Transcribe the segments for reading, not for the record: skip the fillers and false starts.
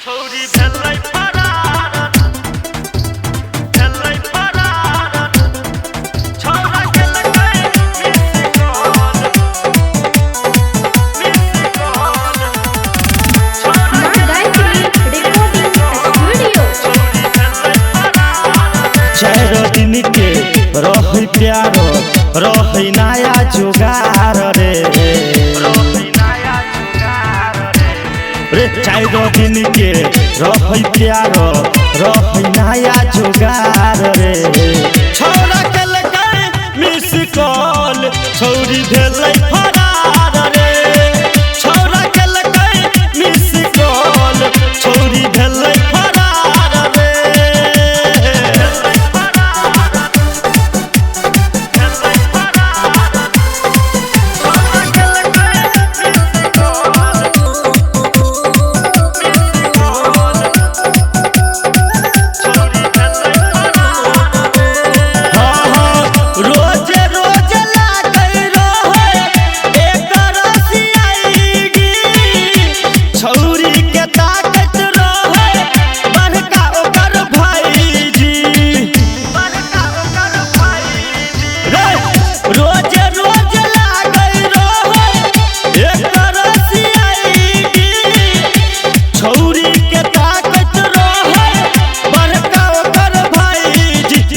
छौरी भेलै फरार छौरा केलकै मिस कॉल माँ गायत्री रिकॉर्डिंग स्टूडियो। चार दिन के रह प्यार रह नया जुगार रे चार दिन के रह प्यार रह नया जुगार रे छौरा केलकै मिस कॉल छौरी भेलै फरार रे छौरा केलकै मिस कॉल छौरी भेलै फरार रे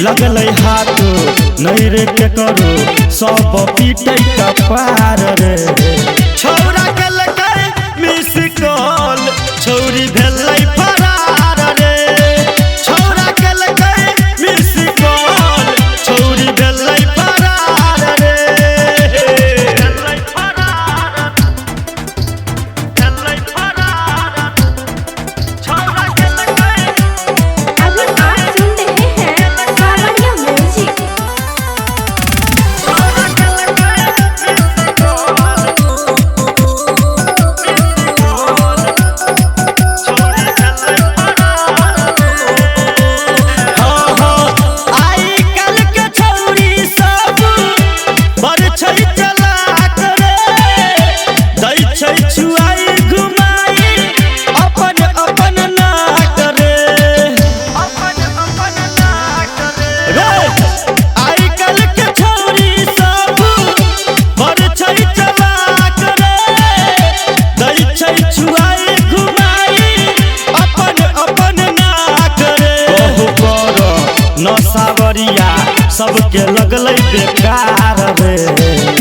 लगल हाथ नहीं रे के करो सब पीटे कपार रे छौरा केलकै मिस कॉल छौरी भेलै फरार रे छौरा केलकै मिस कॉल छौरी भेलै फरार रे छौरा केलकै अभी आप सुन रहे हैं सावरिया म्यूजिक। सावरिया सबके लगलै बेकार रे।